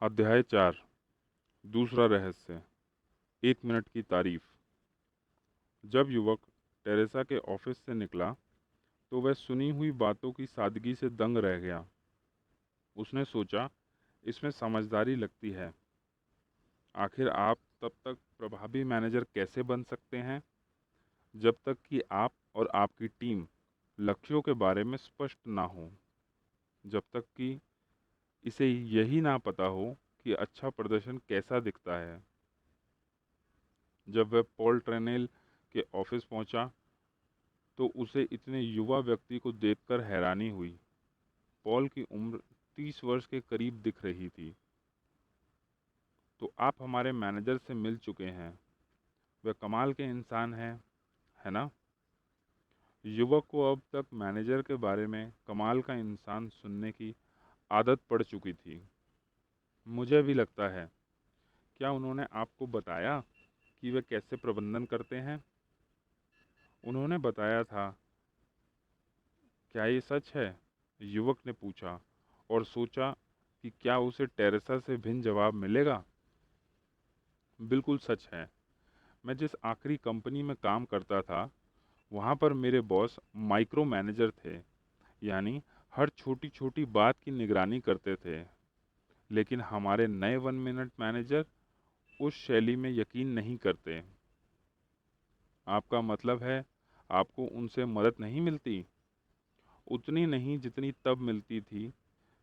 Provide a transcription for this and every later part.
अध्याय 4। दूसरा रहस्य। 1 मिनट की तारीफ। जब युवक टेरेसा के ऑफिस से निकला तो वह सुनी हुई बातों की सादगी से दंग रह गया। उसने सोचा, इसमें समझदारी लगती है। आखिर आप तब तक प्रभावी मैनेजर कैसे बन सकते हैं जब तक कि आप और आपकी टीम लक्ष्यों के बारे में स्पष्ट ना हो, जब तक कि इसे यही ना पता हो कि अच्छा प्रदर्शन कैसा दिखता है। जब वह पॉल ट्रेनेल के ऑफिस पहुंचा तो उसे इतने युवा व्यक्ति को देखकर हैरानी हुई। पॉल की उम्र 30 वर्ष के करीब दिख रही थी। तो आप हमारे मैनेजर से मिल चुके हैं, वह कमाल के इंसान हैं, है ना? युवक को अब तक मैनेजर के बारे में कमाल का इंसान सुनने की आदत पड़ चुकी थी। मुझे भी लगता है। क्या उन्होंने आपको बताया कि वे कैसे प्रबंधन करते हैं? उन्होंने बताया था। क्या ये सच है? युवक ने पूछा और सोचा कि क्या उसे टेरेसा से भिन्न जवाब मिलेगा। बिल्कुल सच है। मैं जिस आखिरी कंपनी में काम करता था वहाँ पर मेरे बॉस माइक्रो मैनेजर थे, यानी हर छोटी छोटी बात की निगरानी करते थे। लेकिन हमारे नए 1 मिनट मैनेजर उस शैली में यकीन नहीं करते। आपका मतलब है आपको उनसे मदद नहीं मिलती? उतनी नहीं जितनी तब मिलती थी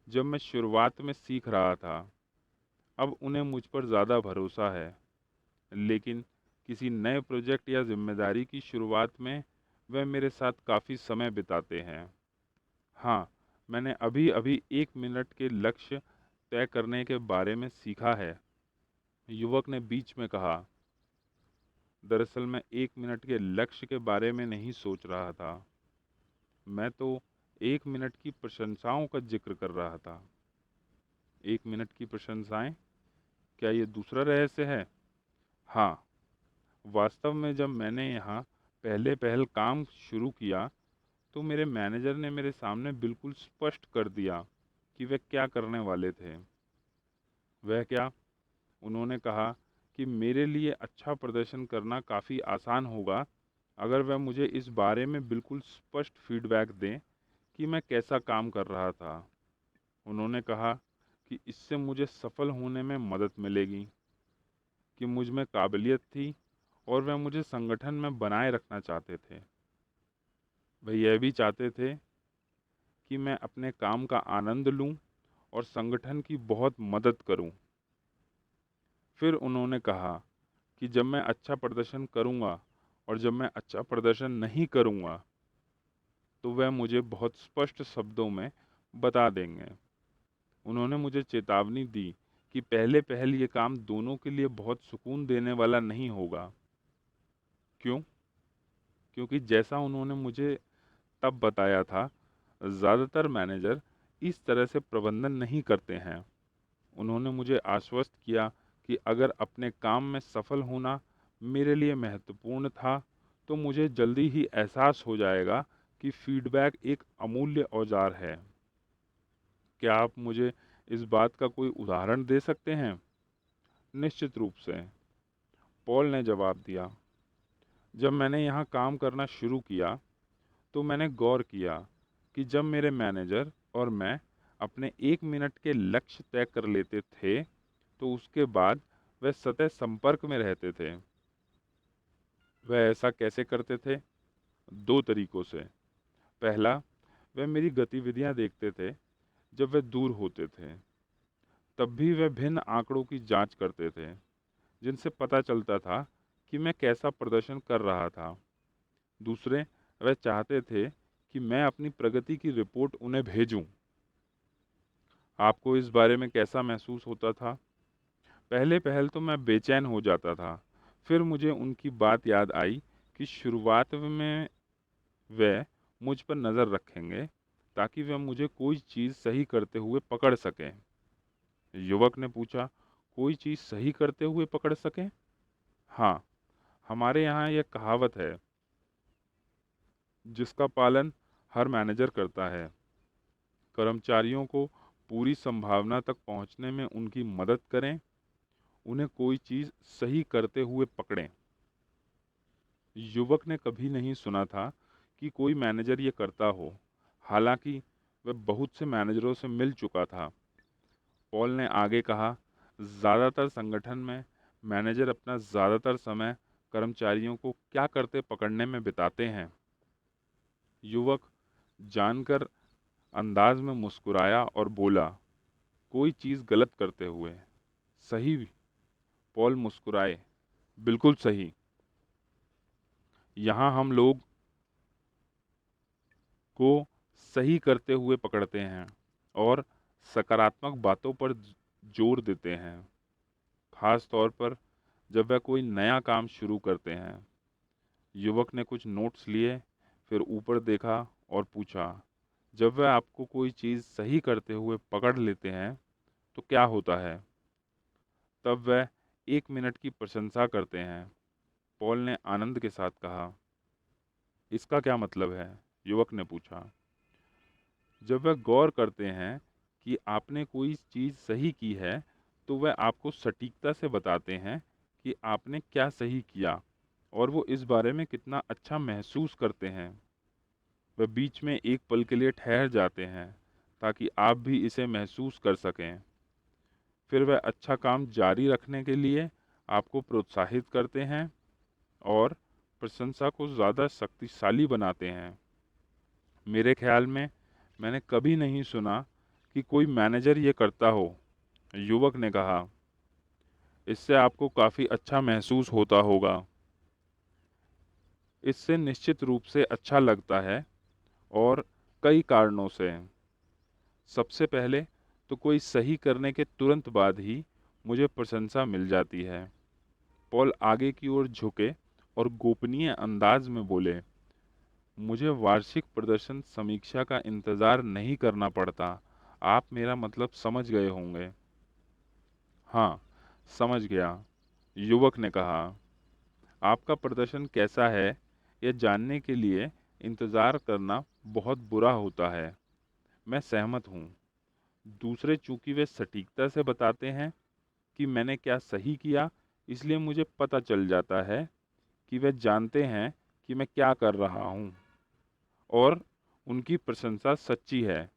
जब मैं शुरुआत में सीख रहा था। अब उन्हें मुझ पर ज़्यादा भरोसा है, लेकिन किसी नए प्रोजेक्ट या जिम्मेदारी की शुरुआत में वह मेरे साथ काफ़ी समय बिताते हैं। हाँ, मैंने अभी अभी 1 मिनट के लक्ष्य तय करने के बारे में सीखा है, युवक ने बीच में कहा। दरअसल मैं 1 मिनट के लक्ष्य के बारे में नहीं सोच रहा था। मैं तो 1 मिनट की प्रशंसाओं का जिक्र कर रहा था। 1 मिनट की प्रशंसाएं? क्या ये दूसरा रहस्य है? हाँ, वास्तव में जब मैंने यहाँ पहल काम शुरू किया तो मेरे मैनेजर ने मेरे सामने बिल्कुल स्पष्ट कर दिया कि वे क्या करने वाले थे। वह क्या? उन्होंने कहा कि मेरे लिए अच्छा प्रदर्शन करना काफ़ी आसान होगा अगर वह मुझे इस बारे में बिल्कुल स्पष्ट फीडबैक दें कि मैं कैसा काम कर रहा था। उन्होंने कहा कि इससे मुझे सफल होने में मदद मिलेगी, कि मुझ में काबिलियत थी और वह मुझे संगठन में बनाए रखना चाहते थे। वह यह भी चाहते थे कि मैं अपने काम का आनंद लूं और संगठन की बहुत मदद करूं। फिर उन्होंने कहा कि जब मैं अच्छा प्रदर्शन करूंगा और जब मैं अच्छा प्रदर्शन नहीं करूंगा तो वह मुझे बहुत स्पष्ट शब्दों में बता देंगे। उन्होंने मुझे चेतावनी दी कि पहल ये काम दोनों के लिए बहुत सुकून देने वाला नहीं होगा। क्यों? क्योंकि जैसा उन्होंने मुझे तब बताया था, ज़्यादातर मैनेजर इस तरह से प्रबंधन नहीं करते हैं। उन्होंने मुझे आश्वस्त किया कि अगर अपने काम में सफल होना मेरे लिए महत्वपूर्ण था तो मुझे जल्दी ही एहसास हो जाएगा कि फीडबैक एक अमूल्य औजार है। क्या आप मुझे इस बात का कोई उदाहरण दे सकते हैं? निश्चित रूप से, पॉल ने जवाब दिया। जब मैंने यहाँ काम करना शुरू किया तो मैंने गौर किया कि जब मेरे मैनेजर और मैं अपने 1 मिनट के लक्ष्य तय कर लेते थे तो उसके बाद वे सतत संपर्क में रहते थे। वह ऐसा कैसे करते थे? 2 तरीकों से। पहला, वे मेरी गतिविधियां देखते थे जब वे दूर होते थे। तब भी वे भिन्न आंकड़ों की जांच करते थे जिनसे पता चलता था कि मैं कैसा प्रदर्शन कर रहा था। दूसरे, वे चाहते थे कि मैं अपनी प्रगति की रिपोर्ट उन्हें भेजूं। आपको इस बारे में कैसा महसूस होता था? पहल तो मैं बेचैन हो जाता था। फिर मुझे उनकी बात याद आई कि शुरुआत में वे मुझ पर नज़र रखेंगे ताकि वे मुझे कोई चीज़ सही करते हुए पकड़ सकें। युवक ने पूछा, कोई चीज़ सही करते हुए पकड़ सकें? हाँ, हमारे यहाँ यह कहावत है जिसका पालन हर मैनेजर करता है। कर्मचारियों को पूरी संभावना तक पहुंचने में उनकी मदद करें, उन्हें कोई चीज़ सही करते हुए पकड़ें। युवक ने कभी नहीं सुना था कि कोई मैनेजर ये करता हो, हालांकि वह बहुत से मैनेजरों से मिल चुका था। पॉल ने आगे कहा, ज़्यादातर संगठन में मैनेजर अपना ज़्यादातर समय कर्मचारियों को क्या करते पकड़ने में बिताते हैं। युवक जानकर अंदाज में मुस्कुराया और बोला, कोई चीज़ गलत करते हुए। सही। पॉल मुस्कुराए, बिल्कुल सही। यहाँ हम लोग को सही करते हुए पकड़ते हैं और सकारात्मक बातों पर जोर देते हैं, खास तौर पर जब वह कोई नया काम शुरू करते हैं। युवक ने कुछ नोट्स लिए, फिर ऊपर देखा और पूछा, जब वह आपको कोई चीज़ सही करते हुए पकड़ लेते हैं तो क्या होता है? तब वह 1 मिनट की प्रशंसा करते हैं। पॉल ने आनंद के साथ कहा, इसका क्या मतलब है? युवक ने पूछा। जब वह गौर करते हैं कि आपने कोई चीज़ सही की है, तो वह आपको सटीकता से बताते हैं कि आपने क्या सही किया और वो इस बारे में कितना अच्छा महसूस करते हैं। वह बीच में एक पल के लिए ठहर जाते हैं ताकि आप भी इसे महसूस कर सकें। फिर वह अच्छा काम जारी रखने के लिए आपको प्रोत्साहित करते हैं और प्रशंसा को ज़्यादा शक्तिशाली बनाते हैं। मेरे ख्याल में मैंने कभी नहीं सुना कि कोई मैनेजर ये करता हो। युवक ने कहा, इससे आपको काफ़ी अच्छा महसूस होता होगा। इससे निश्चित रूप से अच्छा लगता है और कई कारणों से। सबसे पहले तो कोई सही करने के तुरंत बाद ही मुझे प्रशंसा मिल जाती है। पॉल आगे की ओर झुके और गोपनीय अंदाज में बोले, मुझे वार्षिक प्रदर्शन समीक्षा का इंतज़ार नहीं करना पड़ता। आप मेरा मतलब समझ गए होंगे। हाँ, समझ गया, युवक ने कहा। आपका प्रदर्शन कैसा है यह जानने के लिए इंतज़ार करना बहुत बुरा होता है। मैं सहमत हूँ। दूसरे चूंकि वे सटीकता से बताते हैं कि मैंने क्या सही किया, इसलिए मुझे पता चल जाता है कि वे जानते हैं कि मैं क्या कर रहा हूँ और उनकी प्रशंसा सच्ची है।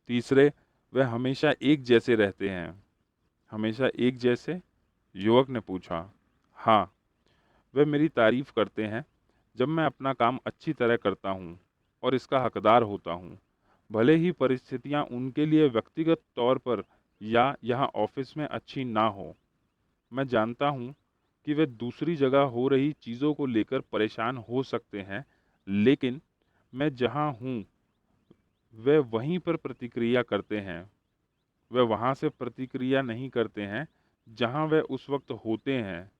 तीसरे, वे हमेशा एक जैसे रहते हैं। हमेशा एक जैसे? युवक ने पूछा। हाँ, वे मेरी तारीफ करते हैं जब मैं अपना काम अच्छी तरह करता हूँ और इसका हकदार होता हूँ, भले ही परिस्थितियाँ उनके लिए व्यक्तिगत तौर पर या यहाँ ऑफिस में अच्छी ना हो। मैं जानता हूँ कि वे दूसरी जगह हो रही चीज़ों को लेकर परेशान हो सकते हैं, लेकिन मैं जहाँ हूँ वे वहीं पर प्रतिक्रिया करते हैं। वे वहाँ से प्रतिक्रिया नहीं करते हैं जहाँ वे उस वक्त होते हैं।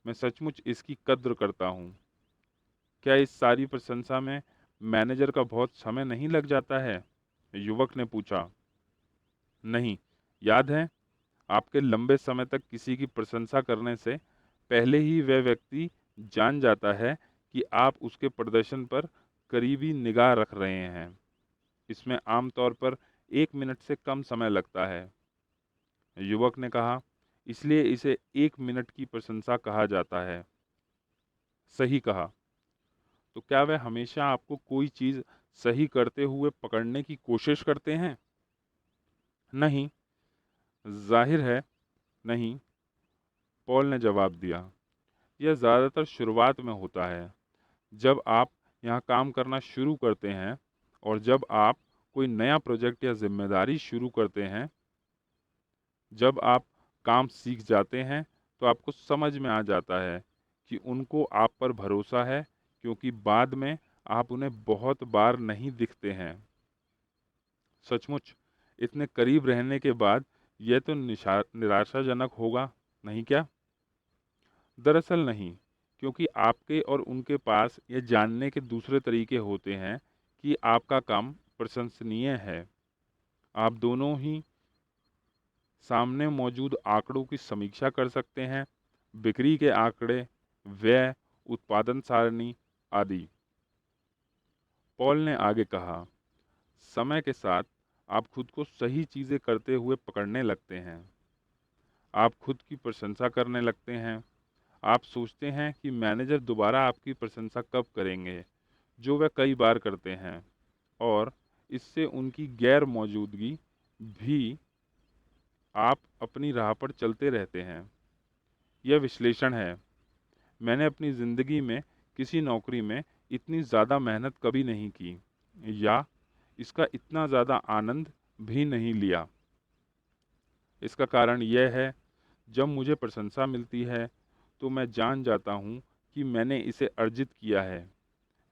मैं सचमुच इसकी कद्र करता हूँ। क्या इस सारी प्रशंसा में मैनेजर का बहुत समय नहीं लग जाता है? युवक ने पूछा। नहीं, याद है, आपके लंबे समय तक किसी की प्रशंसा करने से पहले ही वह व्यक्ति जान जाता है कि आप उसके प्रदर्शन पर करीबी निगाह रख रहे हैं। इसमें आमतौर पर 1 मिनट से कम समय लगता है। युवक ने कहा, इसलिए इसे 1 मिनट की प्रशंसा कहा जाता है। सही कहा। तो क्या वह हमेशा आपको कोई चीज़ सही करते हुए पकड़ने की कोशिश करते हैं? नहीं, जाहिर है नहीं, पॉल ने जवाब दिया। यह ज़्यादातर शुरुआत में होता है, जब आप यहाँ काम करना शुरू करते हैं और जब आप कोई नया प्रोजेक्ट या जिम्मेदारी शुरू करते हैं। जब आप काम सीख जाते हैं तो आपको समझ में आ जाता है कि उनको आप पर भरोसा है, क्योंकि बाद में आप उन्हें बहुत बार नहीं दिखते हैं। सचमुच इतने करीब रहने के बाद यह तो निराशाजनक होगा, नहीं क्या? दरअसल नहीं, क्योंकि आपके और उनके पास यह जानने के दूसरे तरीके होते हैं कि आपका काम प्रशंसनीय है। आप दोनों ही सामने मौजूद आंकड़ों की समीक्षा कर सकते हैं, बिक्री के आंकड़े, व्यय, उत्पादन सारणी आदि। पॉल ने आगे कहा, समय के साथ आप खुद को सही चीज़ें करते हुए पकड़ने लगते हैं। आप खुद की प्रशंसा करने लगते हैं। आप सोचते हैं कि मैनेजर दोबारा आपकी प्रशंसा कब करेंगे, जो वह कई बार करते हैं, और इससे उनकी गैर मौजूदगी भी आप अपनी राह पर चलते रहते हैं। यह विश्लेषण है। मैंने अपनी ज़िंदगी में किसी नौकरी में इतनी ज़्यादा मेहनत कभी नहीं की, या इसका इतना ज़्यादा आनंद भी नहीं लिया। इसका कारण यह है, जब मुझे प्रशंसा मिलती है तो मैं जान जाता हूँ कि मैंने इसे अर्जित किया है।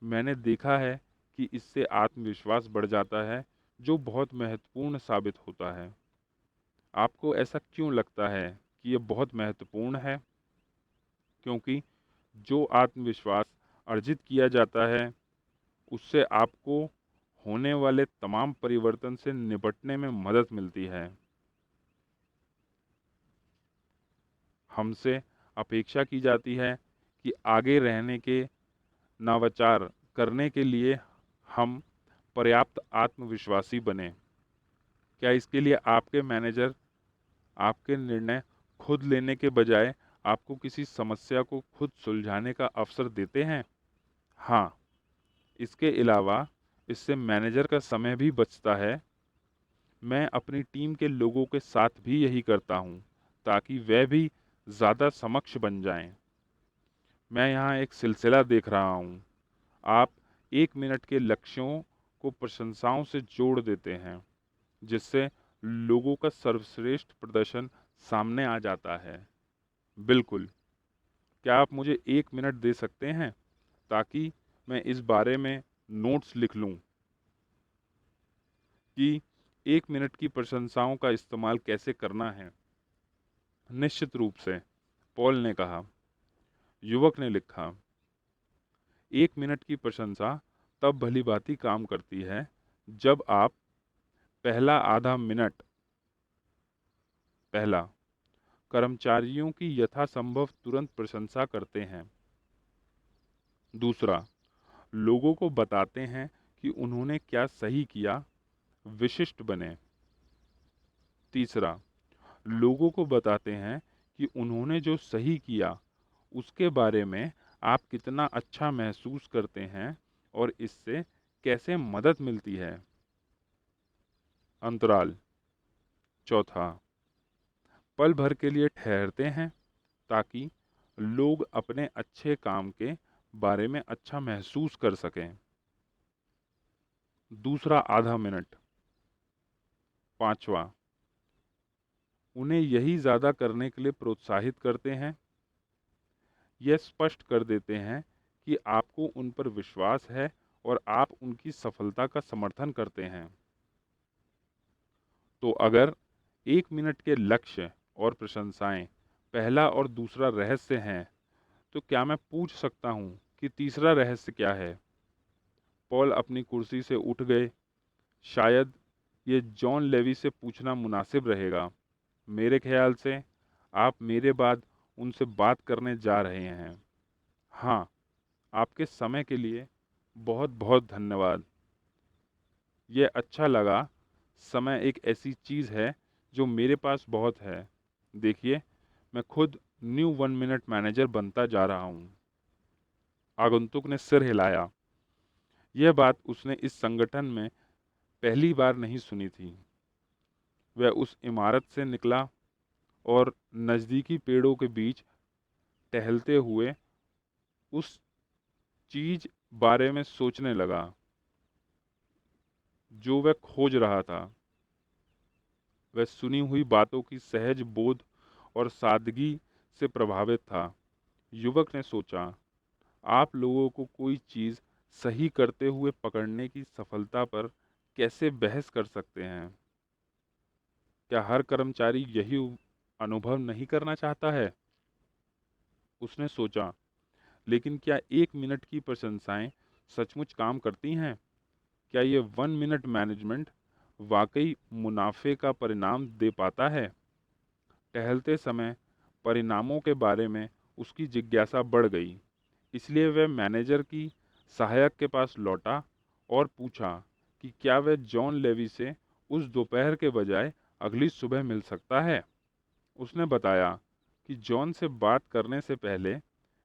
मैंने देखा है कि इससे आत्मविश्वास बढ़ जाता है, जो बहुत महत्वपूर्ण साबित होता है। आपको ऐसा क्यों लगता है कि यह बहुत महत्वपूर्ण है? क्योंकि जो आत्मविश्वास अर्जित किया जाता है, उससे आपको होने वाले तमाम परिवर्तन से निपटने में मदद मिलती है। हमसे अपेक्षा की जाती है कि आगे रहने के नवाचार करने के लिए हम पर्याप्त आत्मविश्वासी बने। क्या इसके लिए आपके मैनेजर आपके निर्णय खुद लेने के बजाय आपको किसी समस्या को खुद सुलझाने का अवसर देते हैं? हाँ, इसके अलावा इससे मैनेजर का समय भी बचता है। मैं अपनी टीम के लोगों के साथ भी यही करता हूँ, ताकि वे भी ज़्यादा सक्षम बन जाएं। मैं यहाँ एक सिलसिला देख रहा हूँ। आप 1 मिनट के लक्ष्यों को प्रशंसाओं से जोड़ देते हैं, जिससे लोगों का सर्वश्रेष्ठ प्रदर्शन सामने आ जाता है। बिल्कुल। क्या आप मुझे 1 मिनट दे सकते हैं ताकि मैं इस बारे में नोट्स लिख लूँ कि 1 मिनट की प्रशंसाओं का इस्तेमाल कैसे करना है? निश्चित रूप से, पॉल ने कहा। युवक ने लिखा, 1 मिनट की प्रशंसा तब भलीभांति काम करती है जब आप पहला आधा मिनट पहला कर्मचारियों की यथासंभव तुरंत प्रशंसा करते हैं। दूसरा, लोगों को बताते हैं कि उन्होंने क्या सही किया, विशिष्ट बने। तीसरा, लोगों को बताते हैं कि उन्होंने जो सही किया उसके बारे में आप कितना अच्छा महसूस करते हैं और इससे कैसे मदद मिलती है। अंतराल। चौथा, पल भर के लिए ठहरते हैं ताकि लोग अपने अच्छे काम के बारे में अच्छा महसूस कर सकें। दूसरा आधा मिनट। पांचवा, उन्हें यही ज़्यादा करने के लिए प्रोत्साहित करते हैं। यह स्पष्ट कर देते हैं कि आपको उन पर विश्वास है और आप उनकी सफलता का समर्थन करते हैं। तो अगर 1 मिनट के लक्ष्य और प्रशंसाएं पहला और दूसरा रहस्य हैं, तो क्या मैं पूछ सकता हूं कि तीसरा रहस्य क्या है? पॉल अपनी कुर्सी से उठ गए। शायद ये जॉन लेवी से पूछना मुनासिब रहेगा। मेरे ख्याल से आप मेरे बाद उनसे बात करने जा रहे हैं। हाँ, आपके समय के लिए बहुत बहुत धन्यवाद। यह अच्छा लगा। समय एक ऐसी चीज़ है जो मेरे पास बहुत है। देखिए, मैं खुद न्यू 1 मिनट मैनेजर बनता जा रहा हूँ। आगंतुक ने सिर हिलाया। यह बात उसने इस संगठन में पहली बार नहीं सुनी थी। वह उस इमारत से निकला और नज़दीकी पेड़ों के बीच टहलते हुए उस चीज़ बारे में सोचने लगा जो वह खोज रहा था। वह सुनी हुई बातों की सहज बोध और सादगी से प्रभावित था। युवक ने सोचा, आप लोगों को कोई चीज़ सही करते हुए पकड़ने की सफलता पर कैसे बहस कर सकते हैं? क्या हर कर्मचारी यही अनुभव नहीं करना चाहता है? उसने सोचा, लेकिन क्या 1 मिनट की प्रशंसाएं सचमुच काम करती हैं? क्या ये 1 मिनट मैनेजमेंट वाकई मुनाफे का परिणाम दे पाता है? टहलते समय परिणामों के बारे में उसकी जिज्ञासा बढ़ गई। इसलिए वह मैनेजर की सहायक के पास लौटा और पूछा, कि क्या वह जॉन लेवी से उस दोपहर के बजाय अगली सुबह मिल सकता है। उसने बताया कि जॉन से बात करने से पहले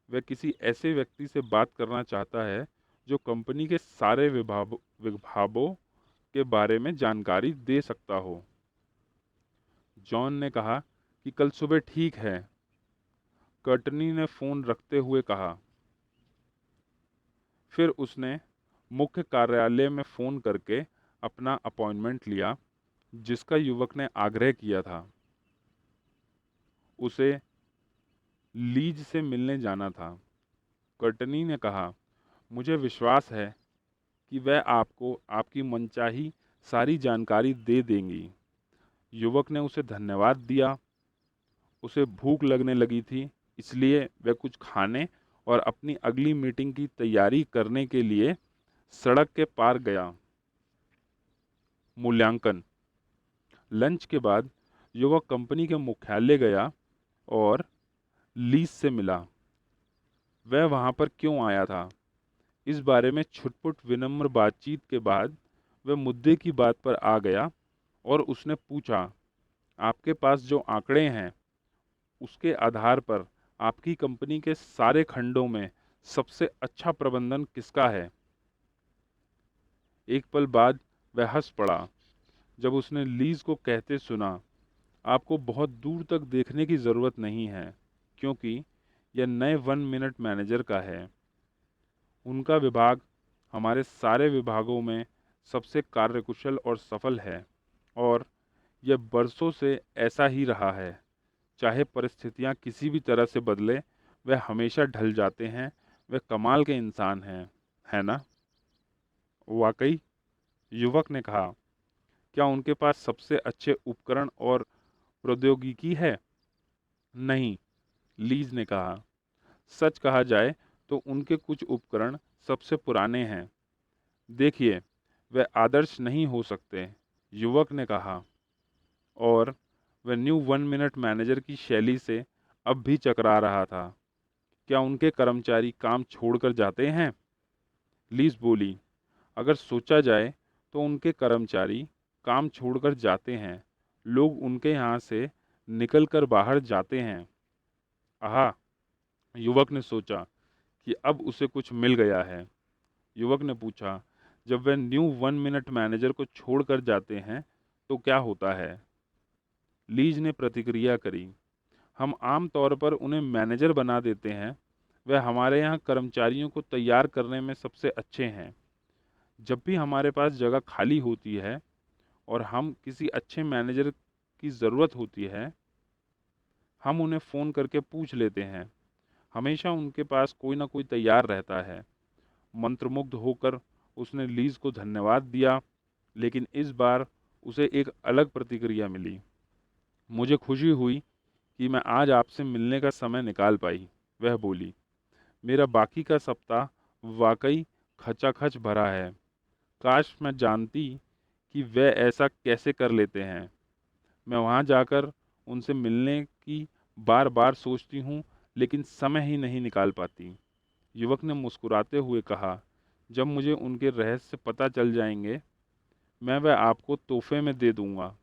वह किसी ऐसे व्यक्ति से बात करना चाहता है जो कंपनी के सारे विभागों के बारे में जानकारी दे सकता हो। जॉन ने कहा कि कल सुबह ठीक है। कर्टनी ने फ़ोन रखते हुए कहा। फिर उसने मुख्य कार्यालय में फ़ोन करके अपना अपॉइंटमेंट लिया, जिसका युवक ने आग्रह किया था। उसे लीज से मिलने जाना था। कर्टनी ने कहा, मुझे विश्वास है कि वह आपको आपकी मनचाही सारी जानकारी दे देंगी। युवक ने उसे धन्यवाद दिया। उसे भूख लगने लगी थी, इसलिए वह कुछ खाने और अपनी अगली मीटिंग की तैयारी करने के लिए सड़क के पार गया। मूल्यांकन। लंच के बाद युवक कंपनी के मुख्यालय गया और लीज से मिला। वह वहां पर क्यों आया था, इस बारे में छुटपुट विनम्र बातचीत के बाद वह मुद्दे की बात पर आ गया और उसने पूछा, आपके पास जो आंकड़े हैं उसके आधार पर आपकी कंपनी के सारे खंडों में सबसे अच्छा प्रबंधन किसका है। एक पल बाद वह हंस पड़ा जब उसने लीज को कहते सुना, आपको बहुत दूर तक देखने की ज़रूरत नहीं है, क्योंकि यह नए 1 मिनट मैनेजर का है। उनका विभाग हमारे सारे विभागों में सबसे कार्यकुशल और सफल है, और यह बरसों से ऐसा ही रहा है। चाहे परिस्थितियां किसी भी तरह से बदले, वे हमेशा ढल जाते हैं। वे कमाल के इंसान हैं, है ना? वाकई, युवक ने कहा। क्या उनके पास सबसे अच्छे उपकरण और प्रौद्योगिकी है? नहीं, लीज ने कहा। सच कहा जाए तो उनके कुछ उपकरण सबसे पुराने हैं। देखिए, वे आदर्श नहीं हो सकते, युवक ने कहा, और वह न्यू 1 मिनट मैनेजर की शैली से अब भी चकरा रहा था। क्या उनके कर्मचारी काम छोड़कर जाते हैं? लीज बोली, अगर सोचा जाए तो उनके कर्मचारी काम छोड़कर जाते हैं। लोग उनके यहाँ से निकलकर बाहर जाते हैं। आहा, युवक ने सोचा कि अब उसे कुछ मिल गया है। युवक ने पूछा, जब वे न्यू 1 मिनट मैनेजर को छोड़कर जाते हैं तो क्या होता है? लीज ने प्रतिक्रिया करी, हम आम तौर पर उन्हें मैनेजर बना देते हैं। वे हमारे यहाँ कर्मचारियों को तैयार करने में सबसे अच्छे हैं। जब भी हमारे पास जगह खाली होती है और हम किसी अच्छे मैनेजर की ज़रूरत होती है, हम उन्हें फ़ोन करके पूछ लेते हैं। हमेशा उनके पास कोई ना कोई तैयार रहता है। मंत्रमुग्ध होकर उसने लीज को धन्यवाद दिया, लेकिन इस बार उसे एक अलग प्रतिक्रिया मिली। मुझे खुशी हुई कि मैं आज आपसे मिलने का समय निकाल पाई, वह बोली। मेरा बाकी का सप्ताह वाकई खचाखच भरा है। काश मैं जानती कि वे ऐसा कैसे कर लेते हैं। मैं वहाँ जाकर उनसे मिलने की बार बार सोचती हूँ, लेकिन समय ही नहीं निकाल पाती। युवक ने मुस्कुराते हुए कहा, जब मुझे उनके रहस्य पता चल जाएंगे, मैं वह आपको तोहफे में दे दूंगा।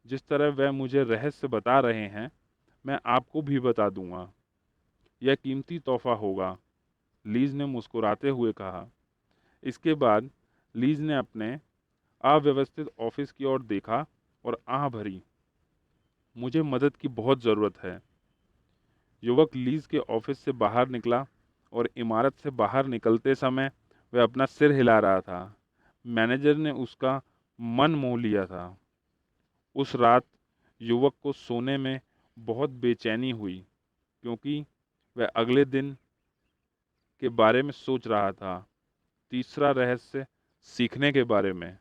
जिस तरह वह मुझे रहस्य बता रहे हैं, मैं आपको भी बता दूंगा। यह कीमती तोहफा होगा, लीज ने मुस्कुराते हुए कहा। इसके बाद लीज ने अपने अव्यवस्थित ऑफिस की ओर देखा और आह भरी। मुझे मदद की बहुत ज़रूरत है। युवक लीज के ऑफिस से बाहर निकला और इमारत से बाहर निकलते समय वह अपना सिर हिला रहा था। मैनेजर ने उसका मन मोह लिया था। उस रात युवक को सोने में बहुत बेचैनी हुई, क्योंकि वह अगले दिन के बारे में सोच रहा था। तीसरा रहस्य सीखने के बारे में।